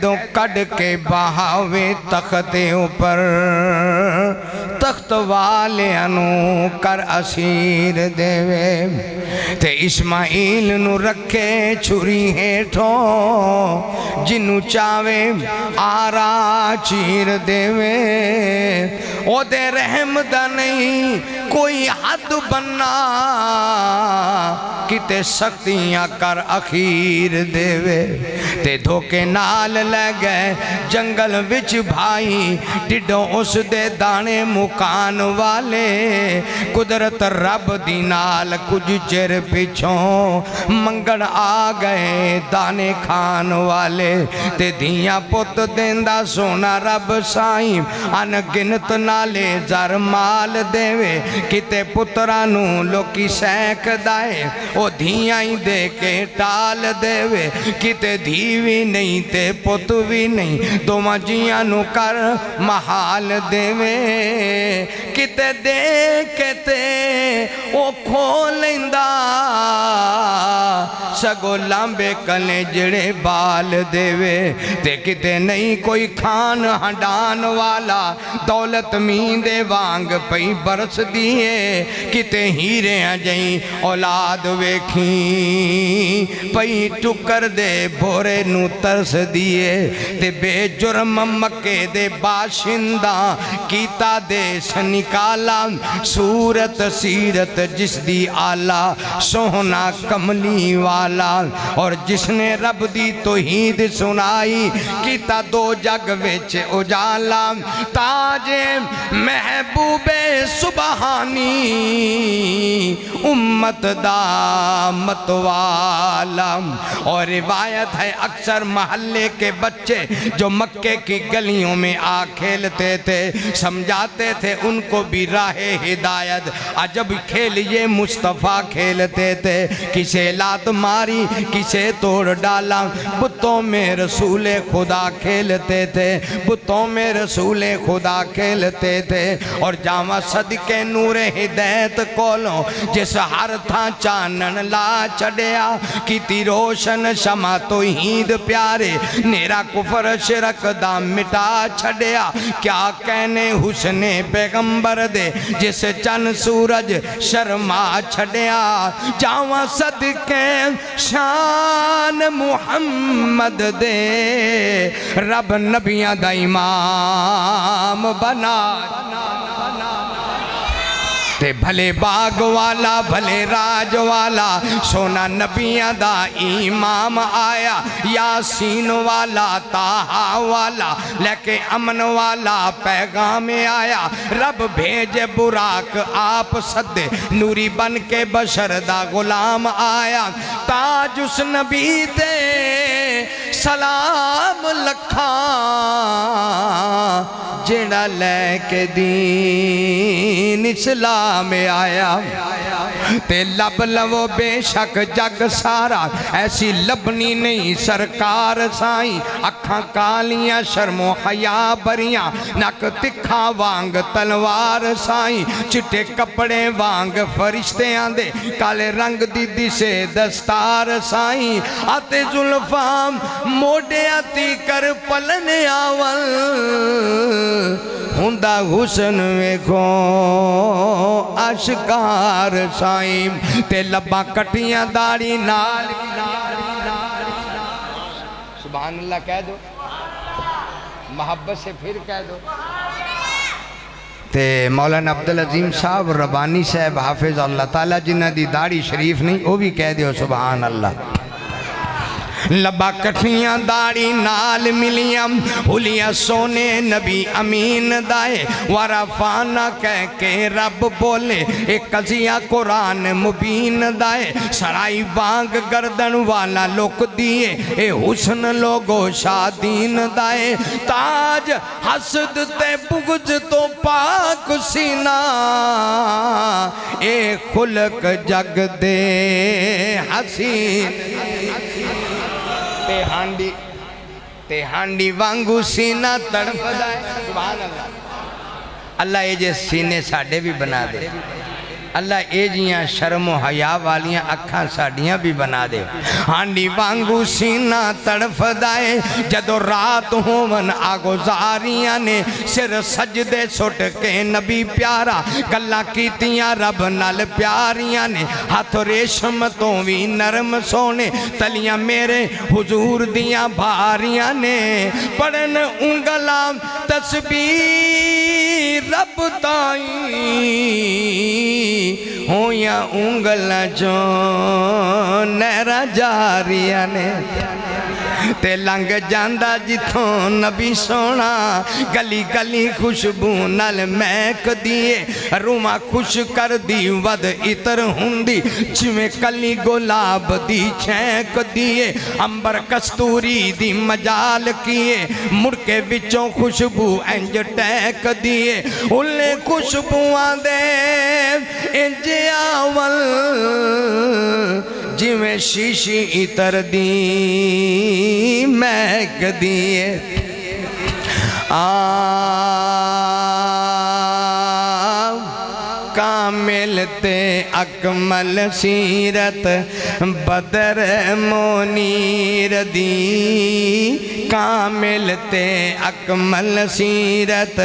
جدوں کڈ کے بہاوے تختے اوپر تخت والیاں کر اسیر دیوے تے اسماعیل نو رکھے چھری ہیٹھوں جنو چاوے آرا چیر دیوے او دے رحم دا نہیں کوئی حد بننا کتے سختیاں کر اخیر دیوے تے دھوکے نال لے گئے جنگل وچ بھائی ڈڈوں اس دے دانے مکان والے قدرت رب دی نال کچھ چر پچھوں منگن آ گئے دانے کھان والے تے دیاں پت دیندہ سونا رب سائیں ان گنت نالے زر مال دیوے کتے پترانو لوکی سینک دائے او دھیاں ہی دے کے ٹال دیوے کتے دھیوی نہیں تے پتوی نہیں دو مجیاں نو کر محال دیوے کتے دیکھتے او کھولندہ سگو لامبے کلے جڑے بال دیوے تے کتے نہیں کوئی کھان ہڈان والا دولت میندے وانگ پئی برس دیئے کتے ہیرے جائیں اولاد ویکھیں پئی ٹکر دے بھورے نو ترس دیئے تے بے جرم مکے دے باشندہ کیتا دے سنکالا صورت سیرت جس دی آلہ سونا کملی والا اور جس نے رب دی توحید سنائی کیتا دو جگ وچ اجالا تاج محبوب سبحانی امت دا متوالا اور روایت ہے اکثر محلے کے بچے جو مکے کی گلیوں میں آ کھیلتے تھے سمجھاتے تھے ان کو بھی راہ ہدایت عجب کھیلیے مصطفیٰ کھیلتے تھے کسے لات ماری کسے توڑ ڈالا بتوں میں رسول خدا کھیلتے تھے بتوں میں رسول خدا کھیلتے تھے اور جاواں صدقے نور ہدایت کولوں جس ہر تھا چانن لا چڑیا کیتی روشن شمع توحید پیارے نیرا کفر شرک دا مٹا چھڑیا کیا کہنے حسن پیغمبر دے جس چن سورج شرما چھڑیا جاواں صدقے شان محمد دے رب نبیاں دا امام بنا تے بھلے باغ والا بھلے راج والا سونا نبیاں دا امام آیا یاسین والا طٰہٰ والا لے کے امن والا پیغام آیا رب بھیجے براق آپ صدے نوری بن کے بشر دا غلام آیا تاج اس نبی دے سلام لکھاں جڑا لے کے دین اسلام میں آیا تے لب لو بے شک جگ سارا ایسی لبنی نہیں سرکار سائیں اکھاں کالیاں شرم و حیا بریاں نک تکھا وانگ تلوار سائیں چٹے کپڑے وانگ فرشتے آندے کالے رنگ دی سے دستار سائیں آتے زلفام موڑے آتی کر پلنے آول ہندہ حسن ویکھو اشکار سائیں تے لباں کٹیاں داڑی نال سبحان اللہ کہہ دو محبت سے پھر کہہ دو تے مولانا عبدالعظیم صاحب ربانی صاحب حافظ اللہ تعالیٰ جنہ دی داڑی شریف نہیں وہ بھی کہہ دیو سبحان اللہ لبا کٹھیاں داڑی نال ملیاں حلیاں سونے نبی امین دائے ورفانا کہہ کے رب بولے ایک قضیہ قرآن مبین دائے سرائی وانگ گردن والا لوک دیے اے حسن لوگو شادین دائے تاج حسد تے بغض تو پاک سینہ اے خلق جگ دے حسین تے ہانڈی وانگو سینہ تڑپ دائے سبحان اللہ اللہ یہ جے سینے ساڑھے بھی بنا دے اللہ اے جیاں شرم و حیا والیاں اکھاں ساڑیاں بھی بنا دے ہانڈی وانگو سینہ تڑف دائے جدو رات ہومن آگوزاریاں نے سر سجدے سٹ کے نبی پیارا گلہ کیتیاں رب نال پیاریاں نے ہاتھ ریشم تو بھی نرم سونے تلیاں میرے حضور دیاں بھاریاں نے پڑھن انگلا تسبیح رب تائیں ہوں یا انگلا جو نیرہ جاریاں نے تے لنگ جاندہ جتھوں نبی سونا گلی گلی خوشبو نال میک دیے روما خوش کر دی ود اتر ہندی جویں کلی گلاب دی چھینک دیے امبر کستوری دی مجال کیے مڑکے وچوں خوشبو انج ٹیک دیے انہیں خوشبوان دے انج آول جویں شیشی اتر دی میک دیے کامل تے اکمل سیرت بدر منیر دی کامل تے اکمل سیرت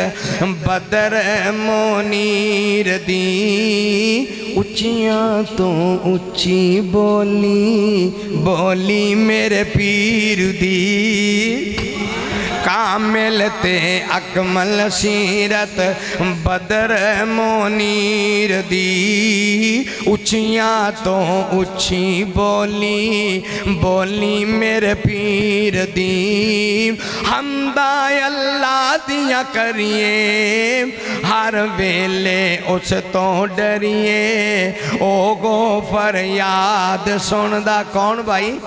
بدر منیر دی اچیاں تو اچھی بولی بولی میرے پیر دی کامل تے اکمل سیرت بدر منیر دی اچھیاں تو اچھی بولی بولی میرے پیر دی حمدہ اللہ دیا کریے ہر ویلے اس تو ڈریے او گو فریاد سندہ کون بھائی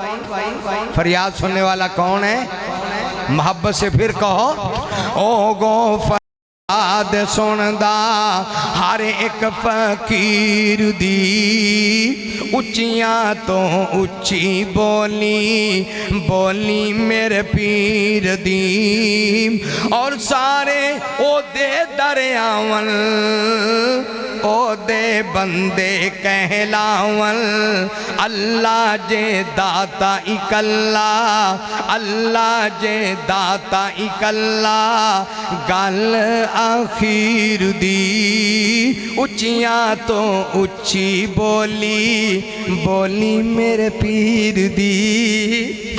فریاد سننے والا کون ہے محبت سے پھر کہو او گو فریاد سندہ ہر ایک فقیر دی اچیاں تو اچھی بولی بولی میرے پیر دی اور سارے او دے دریاون او دے بندے کہلاون اللہ جے داتا اکلا اللہ جے داتا اکلا گل آخیر دی اچیاں تو اچھی بولی بولی میرے پیر دی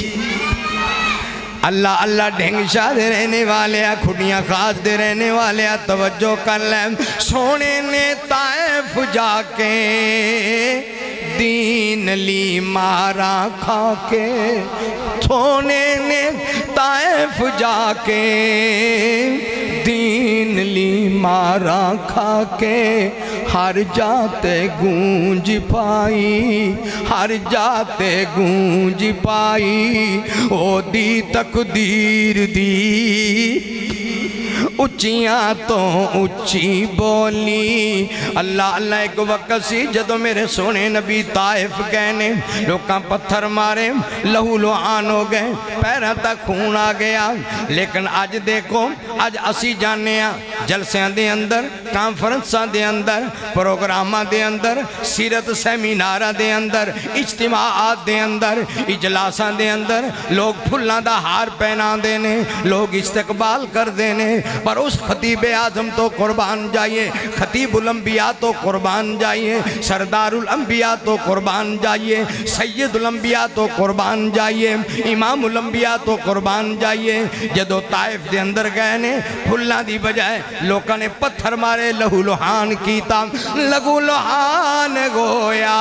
اللہ اللہ ڈھنگ شاہ دے رہنے والے کھڑیاں خاص دے رہنے والے توجہ کر لیں سونے نے طائف جا کے دین لی مارا کھا کے سونے نے طائف جا کے دین لی مارا کھا کے ہر جاتے گونج پائی ہر جاتے گونج پائی او دی تقدیر دی اچیاں تو اچھی بولی اللہ اللہ ایک وقت سی جدو میرے سونے نبی طائف گئے نے لوکاں پتھر مارے لہو لعان ہو گئے پیرہ تک خون آ گیا لیکن آج دیکھو آج اسی جانے جلسیاں دے اندر کانفرنساں دے اندر پروگراماں دے اندر سیرت سیمینارہ دے اندر اجتماعات دے اندر اجلاساں دے اندر لوگ پھلاں دا ہار پہنا دینے لوگ استقبال کر دینے پر اس خطیب اعظم تو قربان جائیے خطیب الانبیاء تو قربان جائیے سردار الانبیاء تو قربان جائیے سید الانبیاء تو قربان جائیے امام الانبیاء تو قربان جائیے جدو طائف دے اندر گئے نے پھلاں دی بجائے لوکاں نے پتھر مارے لہو لہان کیتا لہو لہان گویا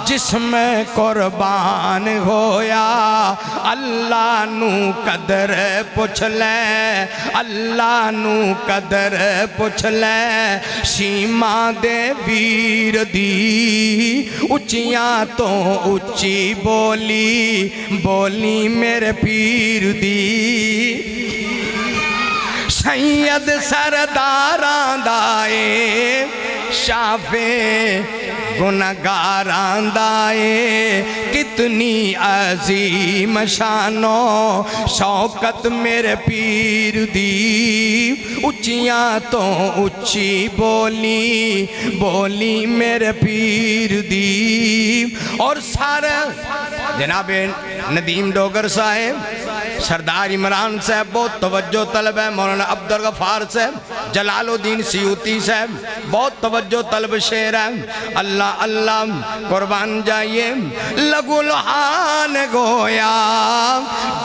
جسم قربان ہویا اللہ نو قدر پوچھ لے اللہ نو قدر پوچھ لے شیما دے ویر دی اچیاں تو اچھی بولی بولی میرے پیر دی سید سرداران دائے شافے گناہگاراں دائے کتنی عظیم شانو شوکت میرے پیر دی اچیاں تو اچھی بولی بولی میرے پیر دی اور سارے جناب ندیم ڈوگر صاحب سردار عمران صاحب بہت توجہ طلب ہے مولانا عبدالغفار صاحب جلال الدین سیوطی صاحب بہت توجہ طلب شعر ہے اللہ اللہ قربان جائیے لگو لہان گویا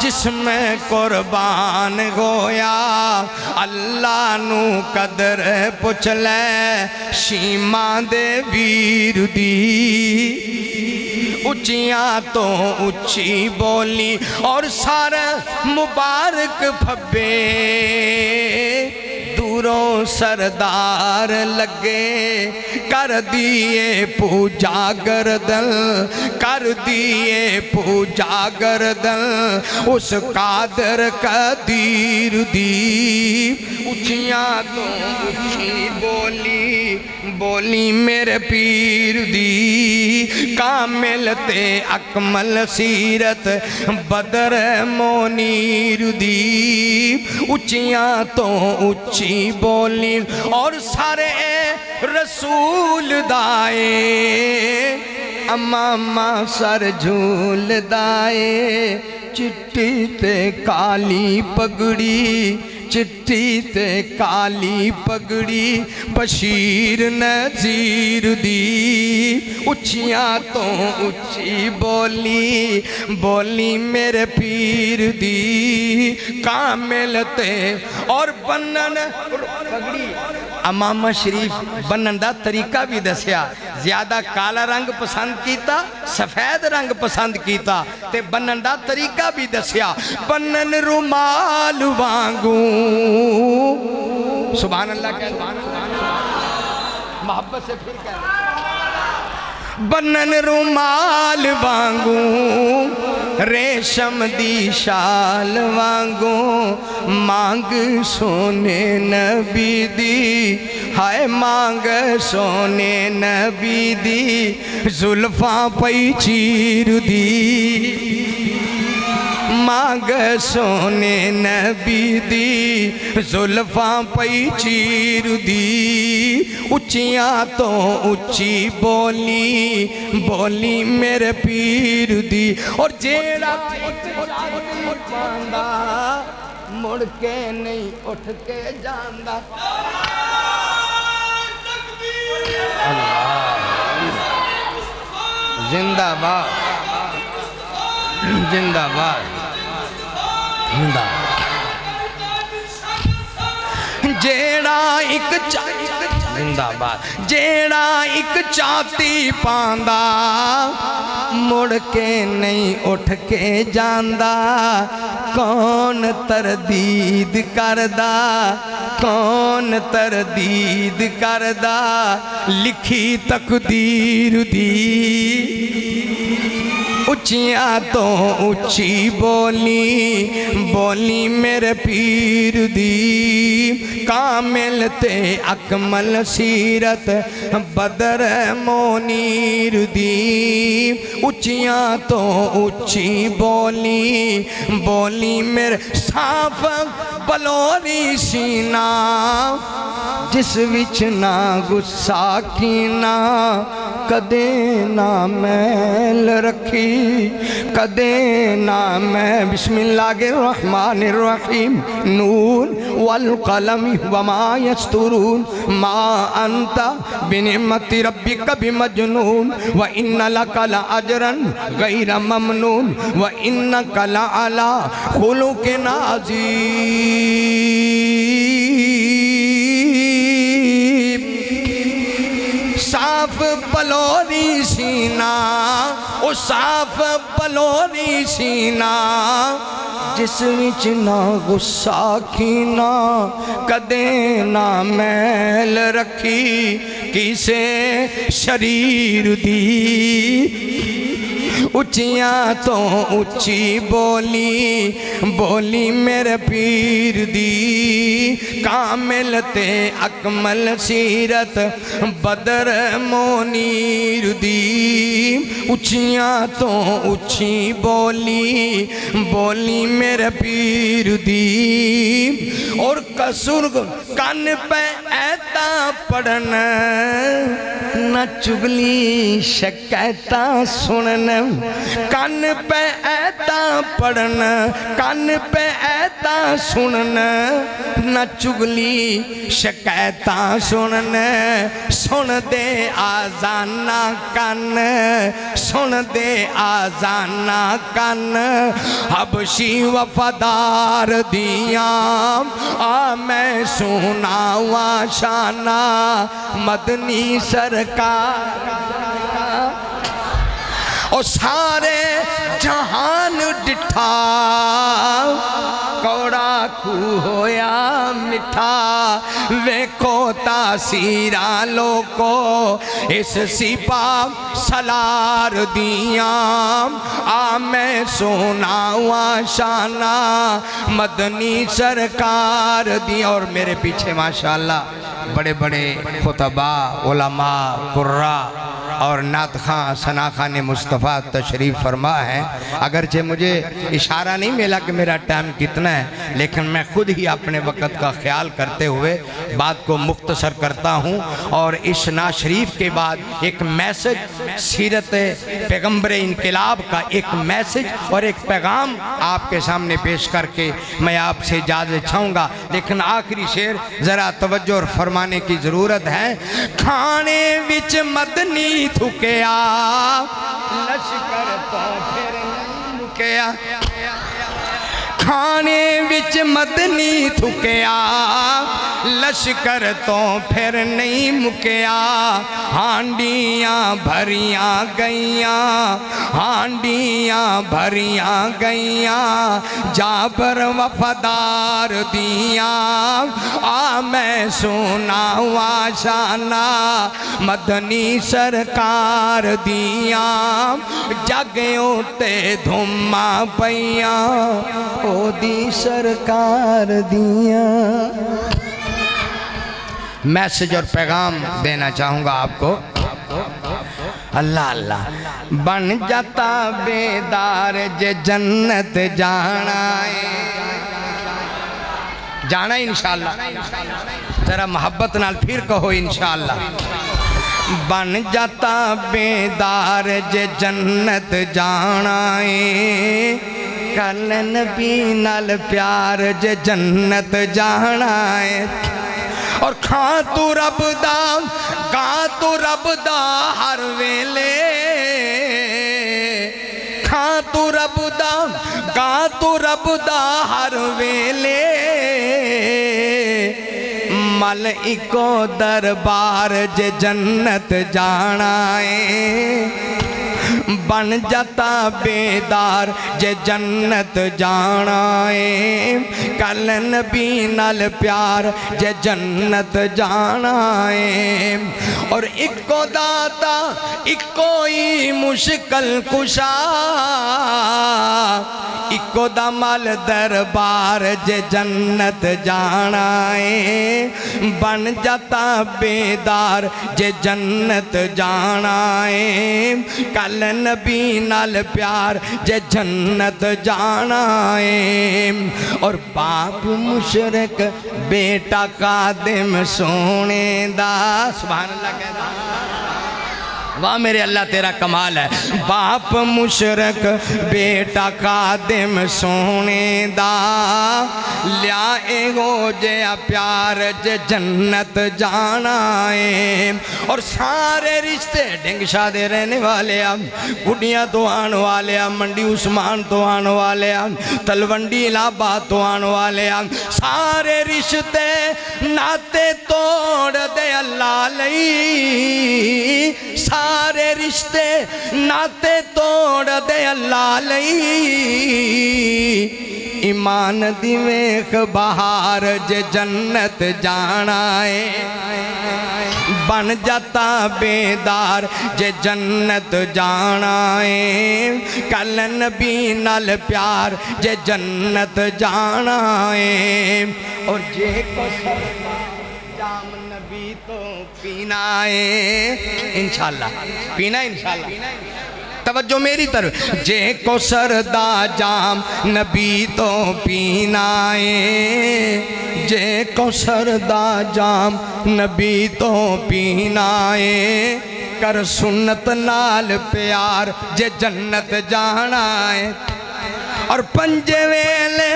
جس میں قربان گویا اللہ نو قدر پچھ لے شیمان دے ویر دی اچیاں تو اچھی بولی اور سارے مبارک پھبے دوروں سردار لگے کر دیئے پوجا گردن کر دیئے پوجا گردن اس قادر قدیر دی اچھیاں تو اچھی بولی بولی میرے پیر دی کامل تے اکمل سیرت بدر مونیر دی اچھیاں تو اچھی بولی اور سارے رسول دائے امامہ سر جھول دائے چٹی تے کالی پگڑی چٹی تے کالی پگڑی بشیر نذیر دی اچھیاں تو اچھی بولی بولی میرے پیر دی کامل تے اور بنن پگڑی امامہ شریف بنن دا طریقہ بھی دسیا زیادہ کالا رنگ پسند کیتا سفید رنگ پسند کیتا تے بنن دا طریقہ بھی دسیا بنن رومال وانگوں سبحان اللہ کہہ محبت سے پھر کہہ بنن رومال وانگوں ریشم دی شال وانگوں مانگ سونے نبی دی ہائے مانگ سونے نبی دی زلفاں پئی چیر دی مانگ سونے نبی دی زلفاں پئی چیر دی اچھیاں تو اچھی بولی بولی میرے پیر دی اور جیڑا پاندہ مڑ کے نہیں اٹھ کے جاندہ زندہ باد زندہ باد جیڑا ایک زندہ باد جیڑا ایک چاہتی پاندہ مڑ کے نہیں اٹھ کے جاندہ کون تردید کردہ کون تردید کردہ لکھی تقدیر دی اچھیاں تو اچھی بولی بولی میرے پیر دی کامل تے اکمل سیرت بدر مونیر دی اچھیاں تو اچھی بولی بولی میرے صاف بلوری سینہ جس وچ نہ غصہ کینا کدے نہ میل رکھی کدے نہ میں بسم اللہ الرحمن الرحیم نون والقلم وما یسترون ما انت بنعمت ربک بمجنون وَإِنَّ لَكَ لَأَجْرًا غَيْرَ مَمْنُونَ وَإِنَّكَ لَعَلَىٰ خُلُقٍ عَظِيمٍ صاف بلوری سینہ او صاف بلوری سینہ جس وچ نہ غصہ کینا کدے نہ میل رکھی کسے شریر دی اچیاں تو اچھی بولی بولی میرے پیر دی کامل تے اکمل سیرت بدر منیر دی اچیاں تو اچھی بولی بولی میرے پیر دی اور قصور کان پہ ایتا پڑھنا نہ چگلی شکایتہ سننا کان پہ ایتا پڑھنا کان پہ ایتا سننا نہ چگلی شکایتہ سننا سن دے آزانہ کان سن دے آزانہ کان حبشی وفادار دیاں میں سناواں شانہ مدنی سرکار اور سارے جہان ڈٹھا کوڑا کھو ہویا مٹھا ویکھو تاثیرہ لوکو اس سپاہ سالار دیاں میں سناواں شانہ مدنی سرکار دیاں اور میرے پیچھے ماشاءاللہ بڑے بڑے خطباء علماء قراء اور نعت خان ثنا خان مصطفیٰ تشریف فرما ہے اگرچہ مجھے اشارہ نہیں ملا کہ میرا ٹائم کتنا ہے لیکن میں خود ہی اپنے وقت کا خیال کرتے ہوئے بات کو مختصر کرتا ہوں اور اس نعت شریف کے بعد ایک میسج سیرت پیغمبر انقلاب کا ایک میسج اور ایک پیغام آپ کے سامنے پیش کر کے میں آپ سے اجازت چاہوں گا لیکن آخری شعر ذرا توجہ اور فرمانے کی ضرورت ہے کھانے وچ مدنی تھکیا لشکر تو پھر نہیں مکیا کھانے وچ مدنی تھکیا لشکر تو پھر نہیں مکیا ہانڈیاں بھریاں گئیاں ہانڈیاں بھریاں گئیاں جابر وفادار دیاں میں سناواں شانہ مدنی سرکار دیاں جگیوں تے دھما پیاں او دی سرکار دیاں میسج اور پیغام دینا چاہوں گا آپ کو اللہ اللہ بن جاتا بیدار جے جنت جانا جانا انشاءاللہ ذرا محبت نال پھر کہو انشاءاللہ بن جاتا بیدار جے جنت جانا کل نبی نال پیار جے جنت جانا اور کھاں تو رب دا گاں تو رب دا ہر ویلے کھاں تو رب دا گاں تو رب دا ہر ویلے مل اکو دربار جے جنت جانا بن جاتا بیدار جے جنت جانا کل نبی نال پیار جے جنت جانا اور اکو داتا اکو ہی مشکل کشا اکو دا مال دربار جے جنت جانا بن جاتا بیدار جے جنت جانا کل نبی نال پیار جے جنت جانا اور باپ مشرک بیٹا قادم سونے دا سبحان اللہ کہتا واہ میرے اللہ تیرا کمال ہے باپ مشرک بیٹا قادم سونے دا لیا ہو جیا پیار جے جنت جانا اور سارے رشتے ڈنگ شاہ دے رہنے والے گھڑیاں تو آن والے منڈی عثمان تو آن والے تلونڈی الہباد تو آن والے سارے رشتے ناتے توڑ دے اللہ لئی سارے رشتے ناتے توڑ دے اللہ لئی ایمان دی ویکھ بہار جے جنت جانا بن جاتا بیدار جے جنت جانا ہے کل نبی نال پیار جے جنت جانا ہے اور جے کو جام نبی تو پینا ہے انشاءاللہ پینا انشاءاللہ توجہ میری طرف جے کو سردا جام نبی تو پینا ہے جے کو سردا جام نبی تو پینا ہے کر سنت نال پیار جے جنت جانا ہے اور پنجے ویلے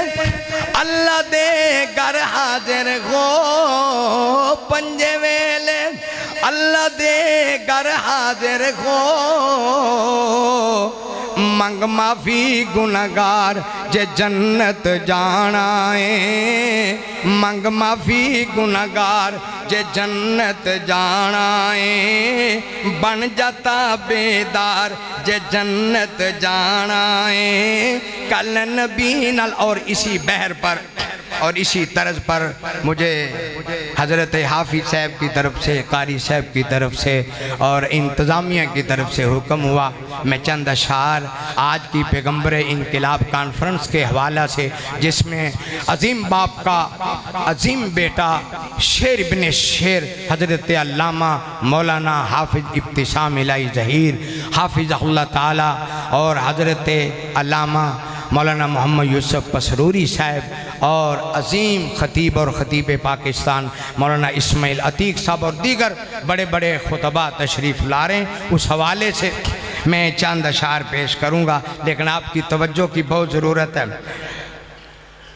اللہ دے گر حاضر ہو پنجے ویلے اللہ دے گر حاضر ہو منگ معافی گناہگار جے جنت جانا ہے منگ معافی گناہگار جے جنت جانا ہے بن جاتا بیدار جے جنت جانا ہے کل نبی نال اور اسی بحر پر اور اسی طرز پر مجھے حضرت حافظ صاحب کی طرف سے قاری صاحب کی طرف سے اور انتظامیہ کی طرف سے حکم ہوا میں چند اشعار آج کی پیغمبر انقلاب کانفرنس کے حوالہ سے جس میں عظیم باپ کا عظیم بیٹا شیر ابن شیر حضرت علامہ مولانا حافظ ابتسام الہی ظہیر حافظ اللہ تعالی اور حضرت علامہ مولانا محمد یوسف پسروری صاحب اور عظیم خطیب اور خطیب پاکستان مولانا اسماعیل عتیق صاحب اور دیگر بڑے بڑے خطبہ تشریف لا رہے ہیں اس حوالے سے میں چند اشعار پیش کروں گا لیکن آپ کی توجہ کی بہت ضرورت ہے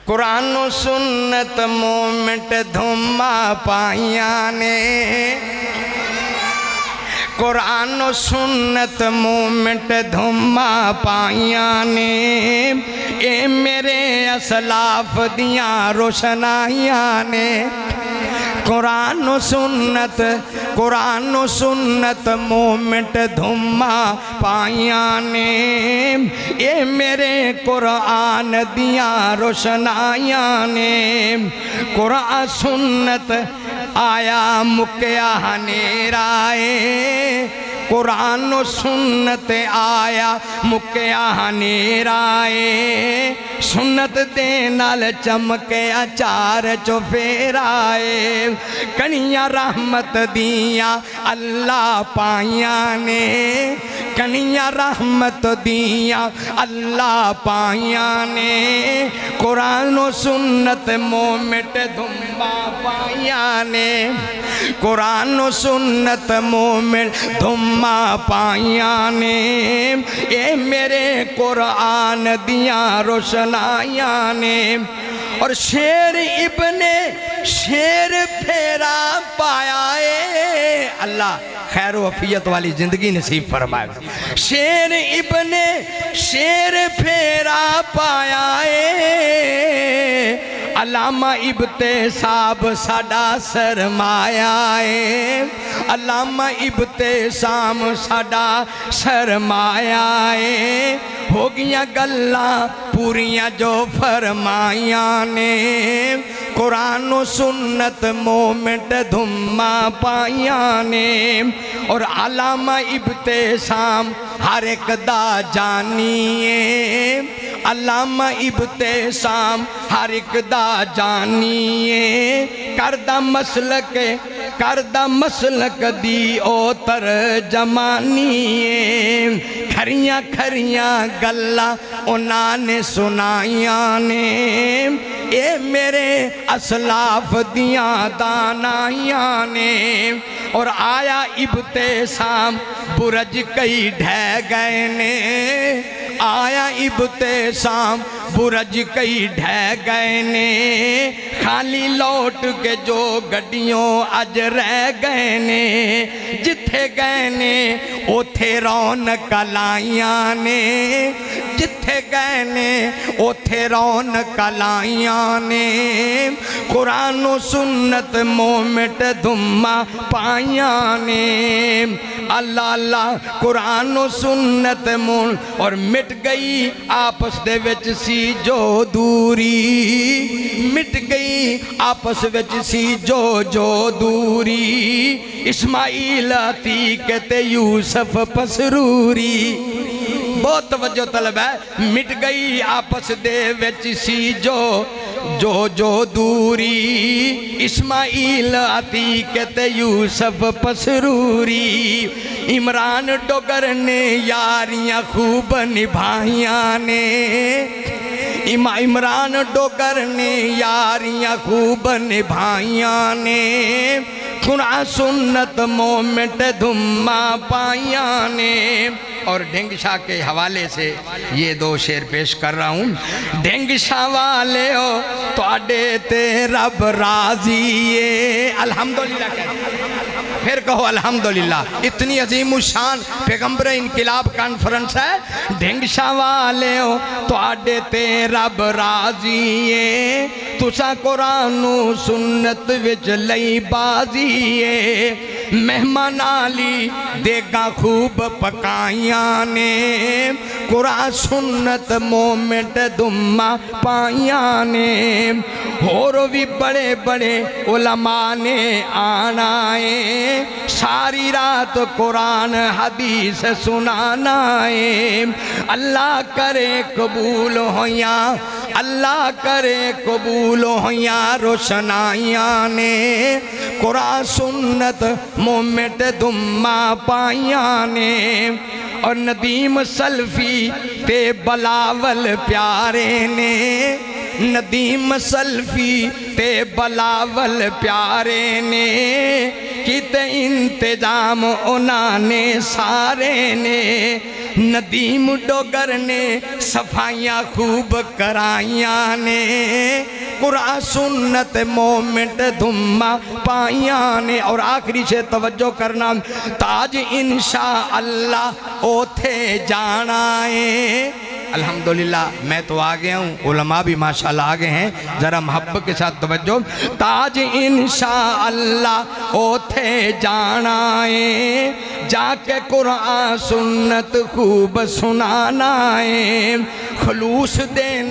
قرآن و سنت مومنٹ دھما پائیاں نے قرآن و سنت مومنٹ دھما پائیاں نے اے میرے اسلاف دیاں روشنائیاں نے قرآن و سنت مومنٹ دھما پائیاں نے اے میرے قرآن دیاں روشنائیاں نے قرآن سنت آیا مکیا ہنیرائے قرآن و سنت آیا مکیا ہنیرائے سنت دے نال چمکیا چار چوفیرائے کنیاں رحمت دیاں اللہ پائیاں نے کنیاں رحمت دیاں اللہ پائیاں نے قرآن و سنت مومنٹ دھما پائیاں نے قرآن و سنت مومنٹ دھما پائیاں نے اے میرے قرآن دیاں روشنائیاں نے اور شیر ابن شیر پھیرا پایا ہے اللہ خیر و عافیت والی زندگی نصیب فرمائے شیر ابن شیر پھیرا پایا ہے علامہ ابتسام ساڈا سرمایہ ہے علامہ ابتسام ساڈا سرمایہ ہے ہو گیا گلاں پوریاں جو فرمائیاں نے قرآن و سنت مومنٹ دھما پائیاں نے اور علامہ ابتسام ہر ایک دا جانیے علامہ ابتسام ہر ایک دا جانیے کردہ مسلک دی او ترجمانیے کھریاں کھریاں گلاں انہاں نے سنائیاں نے اے میرے اسلاف دیاں دانائیاں نے اور آیا ابتسام برج کئی ڈھہ گئے نے آیا ابتسام برج کئی ڈھہ گئے نے خالی لوٹ کے جو گڈیوں اج رہ گئے نے جتھے گئے نے اوتھے رونق لائیاں نے جتھے گئے نے اوتھے رونق لائیاں نے قرآن و سنت مومنٹ دھما پائیاں نے اللہ اللہ قرآن و سنت مون اور مٹ گئی آپس دے وچ سی جو دوری مٹ گئی آپس وچ سی جو دوری اسماعیل عتیق تے یوسف پسروری بہت توجہ طلب ہے مٹ گئی آپس دے وچ سی جو دوری اسماعیل عتیق تے یوسف پسروری عمران ڈوگر نے یاریاں خوب نبھائیاں نے عمران ڈوگر نے یاریاں خوب نبھائیاں نے قرآن سنت مومنٹ دھما پائیاں نے اور ڈھنگ شاہ کے حوالے سے یہ دو شعر پیش کر رہا ہوں ڈھنگ شاہ والے ہو تو اڈے تے رب راضی ہے الحمدللہ کہتے پھر کہو الحمدللہ اتنی عظیم الشان پیغمبر انقلاب کانفرنس ہے ڈھنگ شاہ والے ہو تو اڈے تے رب راضی ہے تسا قرآن و سنت وچ لئی بازی ہے مہمان علی دیگا خوب پکائیاں نے قرآن سنت مومنٹ دھما پائیاں نے اور بھی بڑے بڑے علماء نے آنا ہے ساری رات قرآن حدیث سنانا ہے اللہ کرے قبول ہویاں اللہ کرے قبول ہویاں روشنائیاں نے قرآن سنت مومنٹ دھما پائیاں نے اور ندیم سلفی تے بلاول پیارے نے ندیم سلفی تے بلاول پیارے نے کیتے انتظام انہاں نے سارے نے ندیم ڈوگر نے صفائیاں خوب کرائیاں نے قرآن سنت مومنٹ دھما پائیاں نے اور آخری سے توجہ کرنا تاج انشاءاللہ اوتھے جانا ہے الحمدللہ میں تو آگے ہوں علماء بھی ماشاءاللہ آگے ہیں ذرا محبت کے ساتھ توجہ تاج انشاءاللہ اوتھے جانا ہے جا کے قرآن سنت خوب سنانا ہے خلوص دے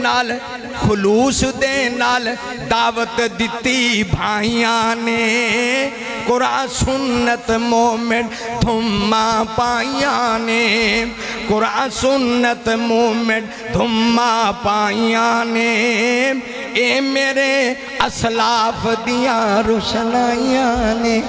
نال دعوت دیتی بھائیاں نے قرآن سنت مومنٹ دھما پائیاں نے قرآن سنت مومنٹ دھما پائیاں نے اے میرے اسلاف دیاں روشنائیاں نے